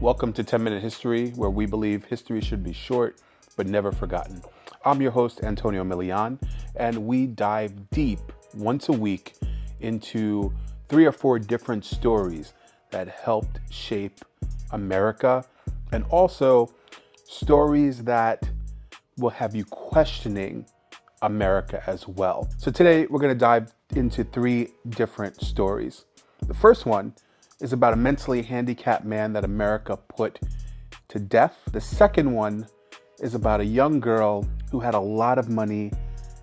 Welcome to 10 Minute History, where we believe history should be short but never forgotten. I'm your host, Antonio Milian, and we dive deep once a week into 3 or 4 different stories that helped shape America, and also stories that will have you questioning America as well. So today we're going to dive into 3 different stories. The first one is about a mentally handicapped man that America put to death. The second one is about a young girl who had a lot of money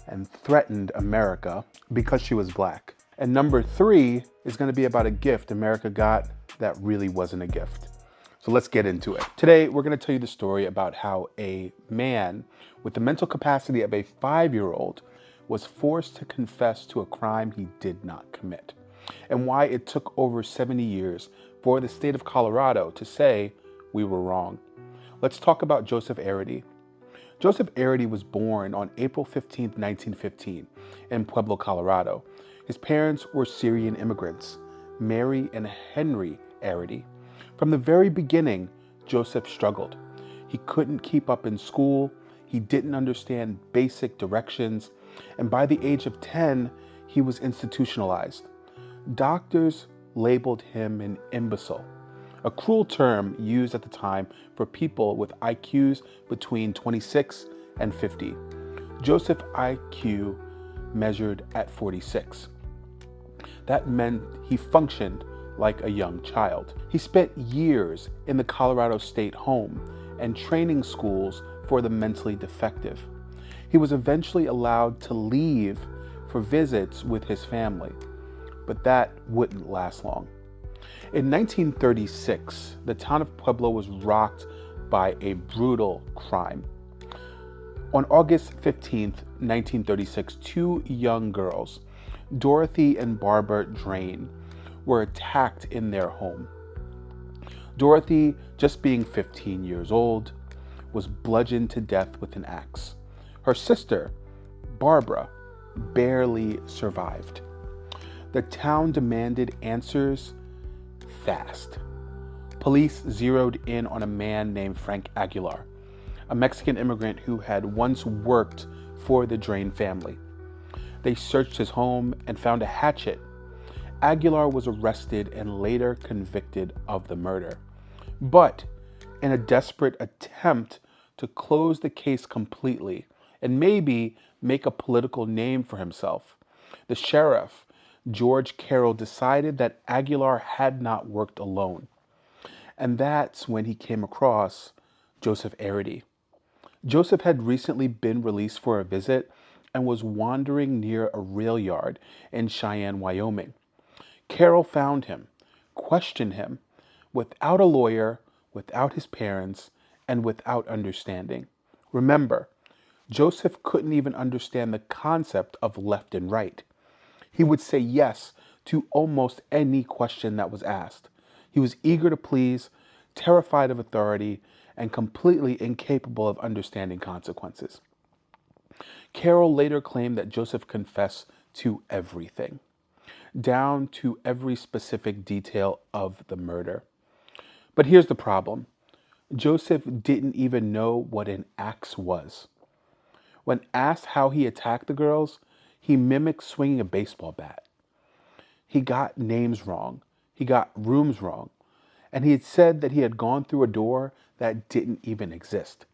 and threatened America because she was black. And number 3 is going to be about a gift America got that really wasn't a gift. So let's get into it. Today, we're going to tell you the story about how a man with the mental capacity of a 5-year-old was forced to confess to a crime he did not commit, and why it took over 70 years for the state of Colorado to say we were wrong. Let's talk about Joseph Arridy. Joseph Arridy was born on April 15, 1915 in Pueblo, Colorado. His parents were Syrian immigrants, Mary and Henry Arridy. From the very beginning, Joseph struggled. He couldn't keep up in school, he didn't understand basic directions, and by the age of 10, he was institutionalized. Doctors labeled him an imbecile, a cruel term used at the time for people with IQs between 26 and 50. Joseph's IQ measured at 46. That meant he functioned like a young child. He spent years in the Colorado State Home and training schools for the mentally defective. He was eventually allowed to leave for visits with his family, but that wouldn't last long. In 1936, the town of Pueblo was rocked by a brutal crime. On August 15, 1936, 2 young girls, Dorothy and Barbara Drain, were attacked in their home. Dorothy, just being 15 years old, was bludgeoned to death with an axe. Her sister, Barbara, barely survived. The town demanded answers fast. Police zeroed in on a man named Frank Aguilar, a Mexican immigrant who had once worked for the Drain family. They searched his home and found a hatchet. Aguilar was arrested and later convicted of the murder. But in a desperate attempt to close the case completely and maybe make a political name for himself, the sheriff, George Carroll, decided that Aguilar had not worked alone. And that's when he came across Joseph Arridy. Joseph had recently been released for a visit and was wandering near a rail yard in Cheyenne, Wyoming. Carroll found him, questioned him, without a lawyer, without his parents, and without understanding. Remember, Joseph couldn't even understand the concept of left and right. He would say yes to almost any question that was asked. He was eager to please, terrified of authority, and completely incapable of understanding consequences. Carroll later claimed that Joseph confessed to everything, down to every specific detail of the murder. But here's the problem. Joseph didn't even know what an axe was. When asked how he attacked the girls, he mimicked swinging a baseball bat. He got names wrong. He got rooms wrong. And he had said that he had gone through a door that didn't even exist.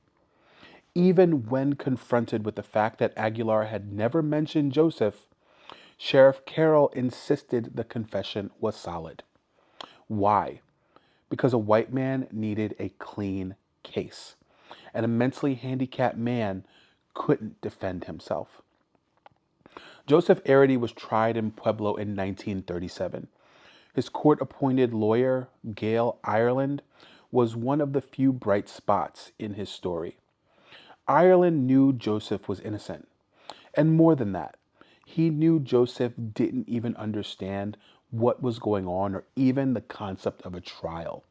Even when confronted with the fact that Aguilar had never mentioned Joseph, Sheriff Carroll insisted the confession was solid. Why? Because a white man needed a clean case, and a mentally handicapped man couldn't defend himself. Joseph Arridy was tried in Pueblo in 1937. His court-appointed lawyer, Gail Ireland, was one of the few bright spots in his story. Ireland knew Joseph was innocent, and more than that, he knew Joseph didn't even understand what was going on or even the concept of a trial.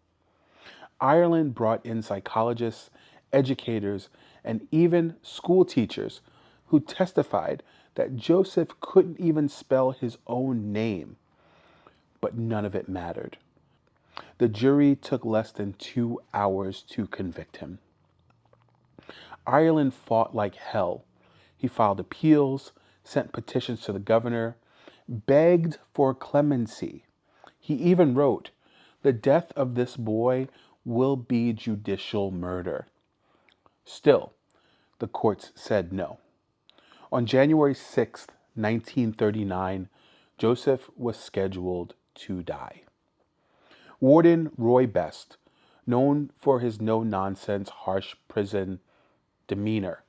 Ireland brought in psychologists, educators, and even school teachers who testified that Joseph couldn't even spell his own name. But none of it mattered. The jury took less than 2 hours to convict him. Ireland fought like hell. He filed appeals, sent petitions to the governor, begged for clemency. He even wrote, "The death of this boy will be judicial murder." Still, the courts said no. On January 6, 1939, Joseph was scheduled to die. Warden Roy Best, known for his no-nonsense, harsh prison demeanor,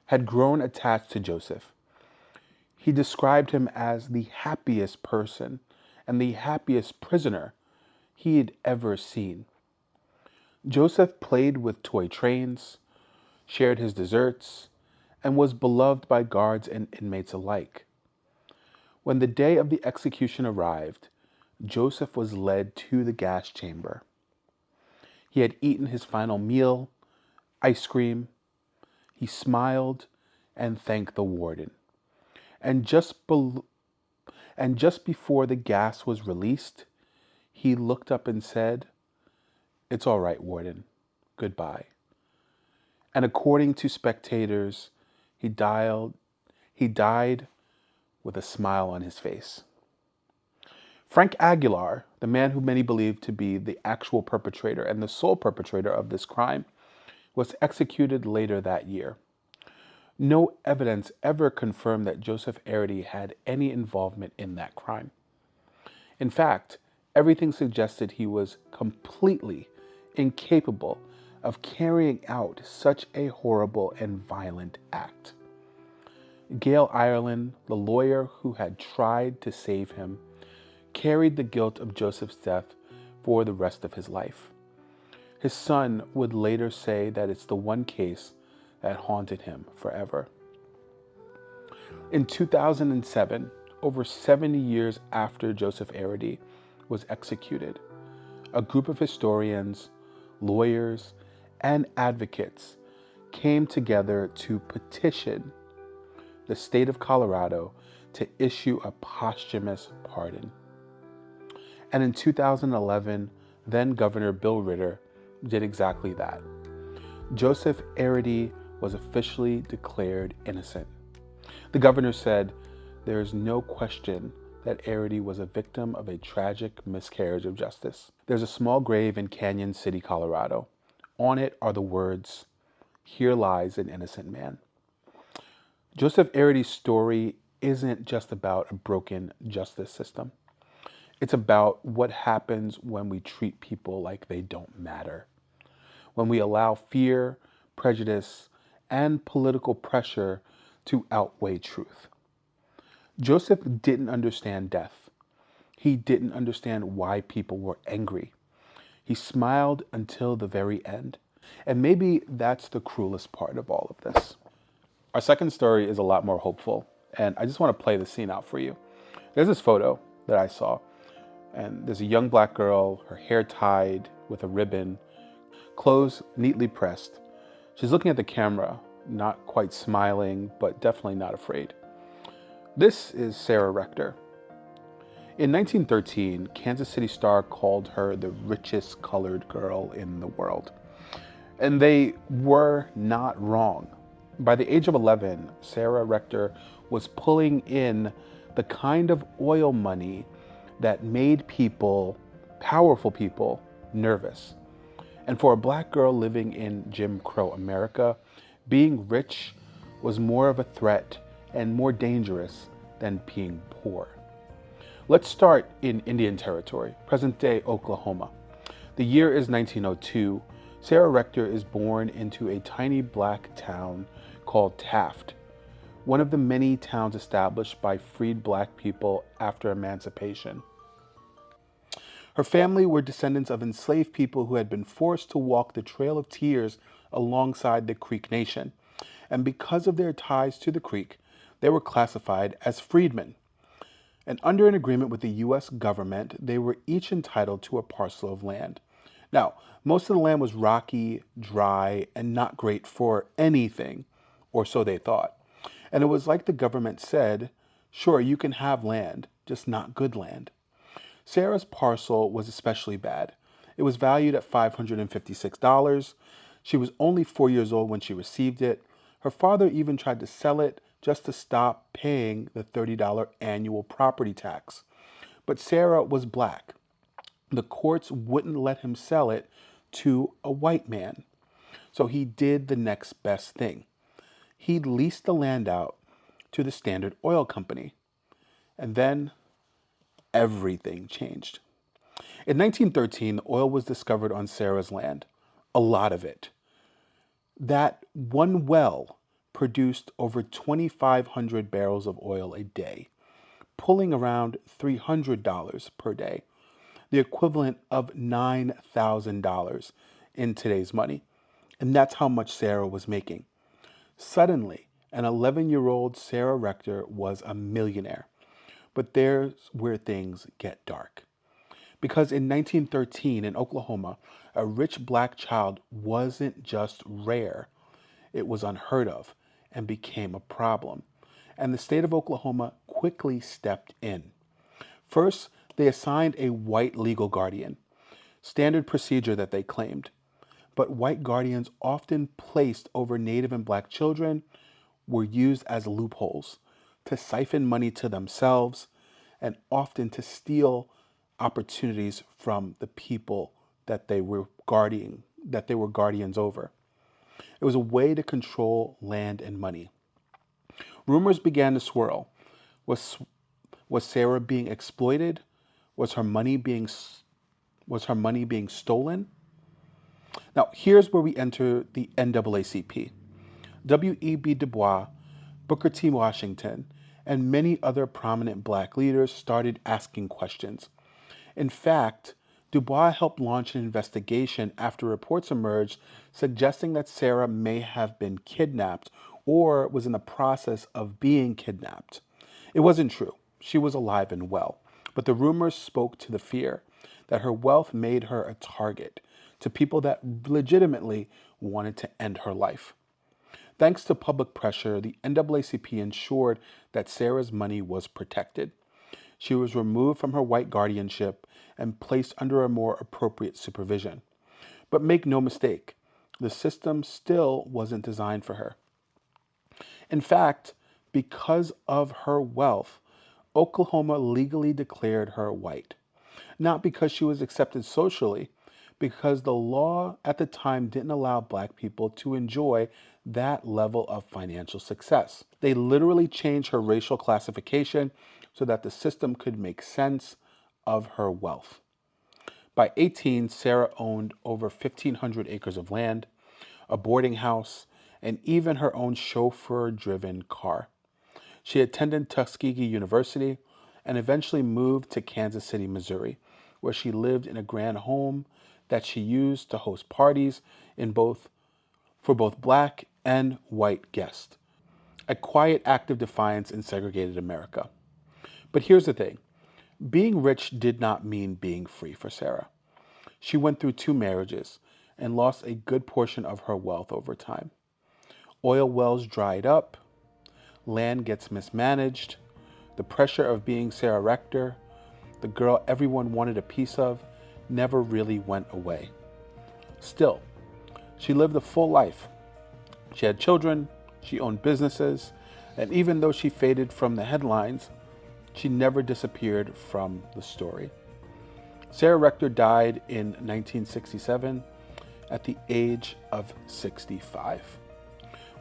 had grown attached to Joseph. He described him as the happiest person and the happiest prisoner he had ever seen. Joseph played with toy trains, shared his desserts, and was beloved by guards and inmates alike. When the day of the execution arrived, Joseph was led to the gas chamber. He had eaten his final meal, ice cream. He smiled and thanked the warden. And just before the gas was released, he looked up and said, "It's all right, warden. Goodbye." And according to spectators, he died with a smile on his face. Frank Aguilar, the man who many believe to be the actual perpetrator and the sole perpetrator of this crime, was executed later that year. No evidence ever confirmed that Joseph Arridy had any involvement in that crime. In fact, everything suggested he was completely incapable of carrying out such a horrible and violent act. Gail Ireland, the lawyer who had tried to save him, carried the guilt of Joseph's death for the rest of his life. His son would later say that it's the one case that haunted him forever. In 2007, over 70 years after Joseph Arridy was executed, a group of historians, lawyers, and advocates came together to petition the state of Colorado to issue a posthumous pardon. And in 2011, then Governor Bill Ritter did exactly that. Joseph Arridy was officially declared innocent. The governor said, "There is no question that Arridy was a victim of a tragic miscarriage of justice." There's a small grave in Canyon City, Colorado. On it are the words, "Here lies an innocent man." Joseph Arridy's story isn't just about a broken justice system. It's about what happens when we treat people like they don't matter. When we allow fear, prejudice, and political pressure to outweigh truth. Joseph didn't understand death. He didn't understand why people were angry. He smiled until the very end. And maybe that's the cruelest part of all of this. Our second story is a lot more hopeful, and I just want to play the scene out for you. There's this photo that I saw, and there's a young black girl, her hair tied with a ribbon, clothes neatly pressed. She's looking at the camera, not quite smiling, but definitely not afraid. This is Sarah Rector. In 1913, Kansas City Star called her the richest colored girl in the world. And they were not wrong. By the age of 11, Sarah Rector was pulling in the kind of oil money that made people, powerful people, nervous. And for a black girl living in Jim Crow America, being rich was more of a threat and more dangerous than being poor. Let's start in Indian Territory, present-day Oklahoma. The year is 1902. Sarah Rector is born into a tiny black town called Taft, one of the many towns established by freed black people after emancipation. Her family were descendants of enslaved people who had been forced to walk the Trail of Tears alongside the Creek Nation. And because of their ties to the Creek, they were classified as freedmen. And under an agreement with the U.S. government, they were each entitled to a parcel of land. Now, most of the land was rocky, dry, and not great for anything, or so they thought. And it was like the government said, sure, you can have land, just not good land. Sarah's parcel was especially bad. It was valued at $556. She was only 4 years old when she received it. Her father even tried to sell it just to stop paying the $30 annual property tax. But Sarah was black. The courts wouldn't let him sell it to a white man. So he did the next best thing. He leased the land out to the Standard Oil Company. And then everything changed. In 1913, oil was discovered on Sarah's land, a lot of it. That one well produced over 2,500 barrels of oil a day, pulling around $300 per day, the equivalent of $9,000 in today's money. And that's how much Sarah was making. Suddenly, an 11-year-old Sarah Rector was a millionaire. But there's where things get dark. Because in 1913 in Oklahoma, a rich black child wasn't just rare, it was unheard of and became a problem. And the state of Oklahoma quickly stepped in. First, they assigned a white legal guardian, standard procedure that they claimed. But white guardians, often placed over Native and black children, were used as loopholes to siphon money to themselves and often to steal opportunities from the people that they were guardians over. It was a way to control land and money. Rumors began to swirl. Was Sarah being exploited? Was her money being stolen? Now, here's where we enter the NAACP. W.E.B. Du Bois, Booker T. Washington, and many other prominent black leaders started asking questions. In fact, Du Bois helped launch an investigation after reports emerged suggesting that Sarah may have been kidnapped or was in the process of being kidnapped. It wasn't true. She was alive and well. But the rumors spoke to the fear that her wealth made her a target to people that legitimately wanted to end her life. Thanks to public pressure, the NAACP ensured that Sarah's money was protected. She was removed from her white guardianship and placed under a more appropriate supervision. But make no mistake, the system still wasn't designed for her. In fact, because of her wealth, Oklahoma legally declared her white. Not because she was accepted socially, because the law at the time didn't allow black people to enjoy that level of financial success. They literally changed her racial classification so that the system could make sense of her wealth. By 18, Sarah owned over 1,500 acres of land, a boarding house, and even her own chauffeur-driven car. She attended Tuskegee University and eventually moved to Kansas City, Missouri, where she lived in a grand home that she used to host parties for both black and white guests. A quiet act of defiance in segregated America. But here's the thing. Being rich did not mean being free for Sarah. She went through 2 marriages and lost a good portion of her wealth over time. Oil wells dried up, land gets mismanaged, the pressure of being Sarah Rector, the girl everyone wanted a piece of, never really went away. Still, she lived a full life. She had children, she owned businesses, and even though she faded from the headlines, she never disappeared from the story. Sarah Rector died in 1967 at the age of 65.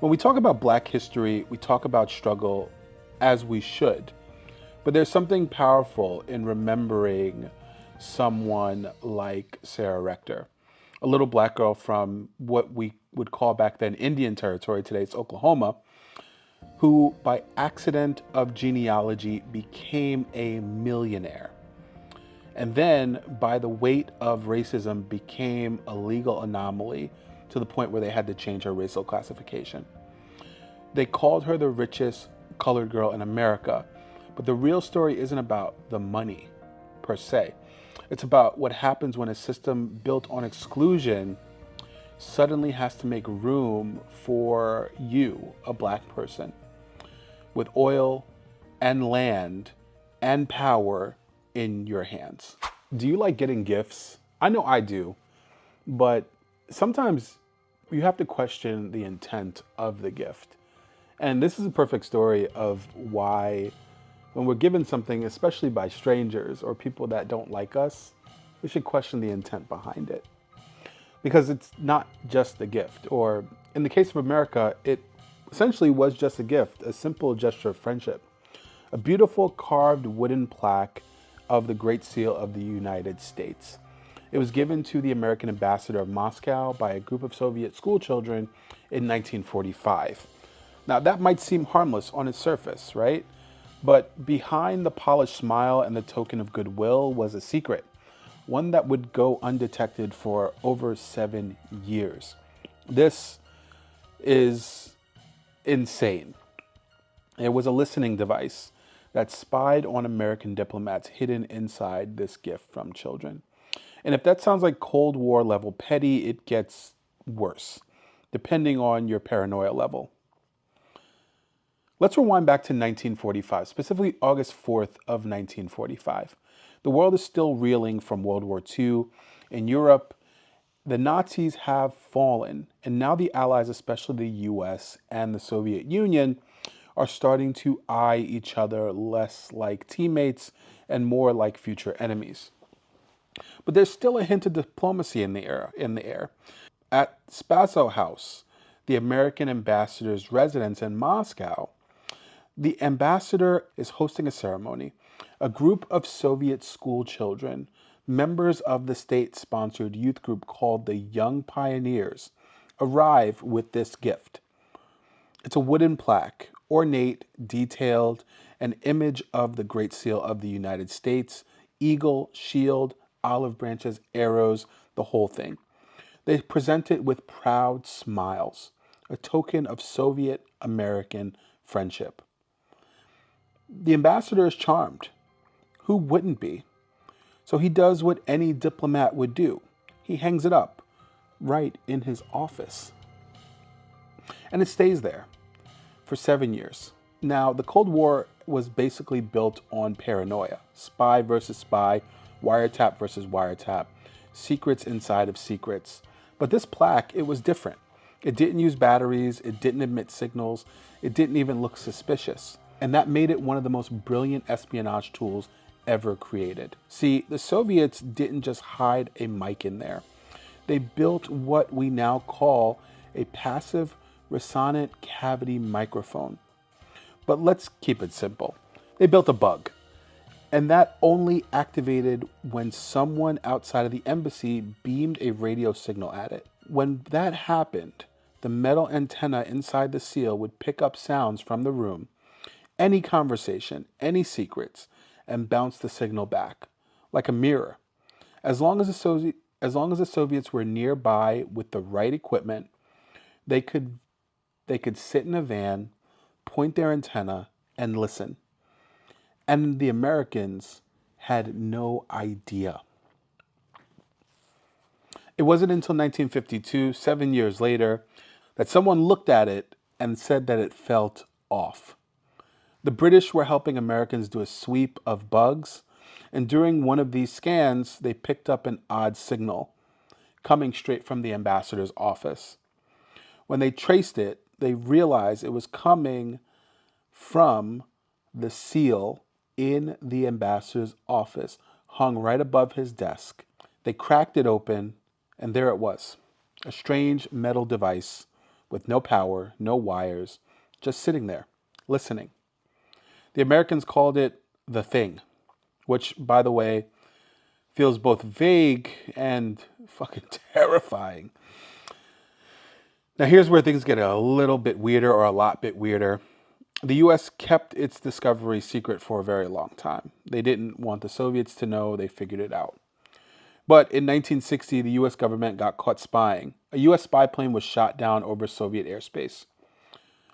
When we talk about black history, we talk about struggle, as we should. But there's something powerful in remembering someone like Sarah Rector, a little black girl from what we would call back then Indian territory, today it's Oklahoma, who by accident of genealogy became a millionaire. And then by the weight of racism became a legal anomaly to the point where they had to change her racial classification. They called her the richest colored girl in America, but the real story isn't about the money per se. It's about what happens when a system built on exclusion suddenly has to make room for you, a black person, with oil and land and power in your hands. Do you like getting gifts I know I do, but sometimes you have to question the intent of the gift. And this is a perfect story of why, when we're given something, especially by strangers or people that don't like us, we should question the intent behind it. Because it's not just a gift, or in the case of America, it essentially was just a gift, a simple gesture of friendship. A beautiful carved wooden plaque of the Great Seal of the United States. It was given to the American ambassador of Moscow by a group of Soviet schoolchildren in 1945. Now, that might seem harmless on its surface, right? But behind the polished smile and the token of goodwill was a secret, one that would go undetected for over 7 years. This is insane. It was a listening device that spied on American diplomats hidden inside this gift from children. And if that sounds like Cold War level petty, it gets worse, depending on your paranoia level. Let's rewind back to 1945, specifically August 4th of 1945. The world is still reeling from World War II. In Europe, the Nazis have fallen, and now the Allies, especially the US and the Soviet Union, are starting to eye each other less like teammates and more like future enemies. But there's still a hint of diplomacy in the air. At Spaso House, the American ambassador's residence in Moscow, the ambassador is hosting a ceremony. A group of Soviet school children, members of the state-sponsored youth group called the Young Pioneers, arrive with this gift. It's a wooden plaque, ornate, detailed, an image of the Great Seal of the United States, eagle, shield, olive branches, arrows, the whole thing. They present it with proud smiles, a token of Soviet-American friendship. The ambassador is charmed. Who wouldn't be? So he does what any diplomat would do. He hangs it up right in his office. And it stays there for 7 years. Now, the Cold War was basically built on paranoia. Spy versus spy, wiretap versus wiretap, secrets inside of secrets. But this plaque, it was different. It didn't use batteries, it didn't emit signals, it didn't even look suspicious. And that made it one of the most brilliant espionage tools ever created. See, the Soviets didn't just hide a mic in there. They built what we now call a passive resonant cavity microphone. But let's keep it simple. They built a bug, and that only activated when someone outside of the embassy beamed a radio signal at it. When that happened, the metal antenna inside the seal would pick up sounds from the room, any conversation, any secrets, and bounce the signal back like a mirror. As long as the Soviets were nearby with the right equipment, they could sit in a van, point their antenna, and listen. And the Americans had no idea. It wasn't until 1952, 7 years later, that someone looked at it and said that it felt off. The British were helping Americans do a sweep of bugs, and during one of these scans, they picked up an odd signal coming straight from the ambassador's office. When they traced it, they realized it was coming from the seal in the ambassador's office, hung right above his desk. They cracked it open, and there it was, a strange metal device with no power, no wires, just sitting there, listening. The Americans called it the Thing, which, by the way, feels both vague and fucking terrifying. Now, here's where things get a little bit weirder, or a lot bit weirder. The US kept its discovery secret for a very long time. They didn't want the Soviets to know. They figured it out. But in 1960, the US government got caught spying. A US spy plane was shot down over Soviet airspace.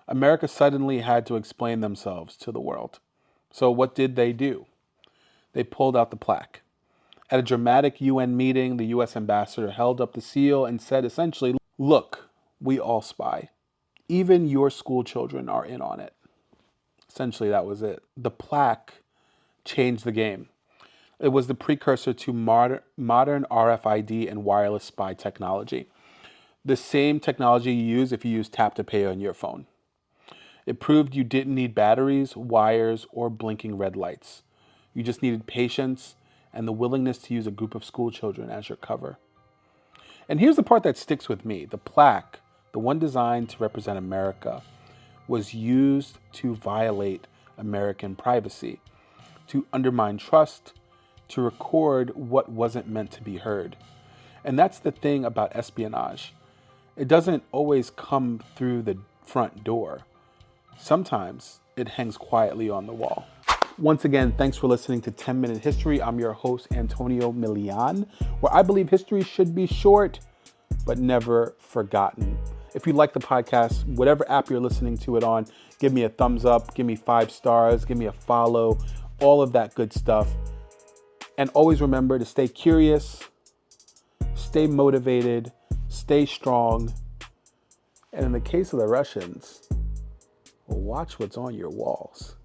America suddenly had to explain themselves to the world. So what did they do? They pulled out the plaque. At a dramatic UN meeting, the US ambassador held up the seal and said essentially, "Look, we all spy. Even your school children are in on it." Essentially, that was it. The plaque changed the game. It was the precursor to modern RFID and wireless spy technology. The same technology you use if you use tap to pay on your phone. It proved you didn't need batteries, wires, or blinking red lights. You just needed patience and the willingness to use a group of school children as your cover. And here's the part that sticks with me. The plaque, the one designed to represent America, was used to violate American privacy, to undermine trust, to record what wasn't meant to be heard. And that's the thing about espionage. It doesn't always come through the front door. Sometimes it hangs quietly on the wall. Once again, thanks for listening to 10-Minute History. I'm your host, Antonio Milian, where I believe history should be short, but never forgotten. If you like the podcast, whatever app you're listening to it on, give me a thumbs up, give me 5 stars, give me a follow, all of that good stuff. And always remember to stay curious, stay motivated, stay strong. And in the case of the Russians, watch what's on your walls.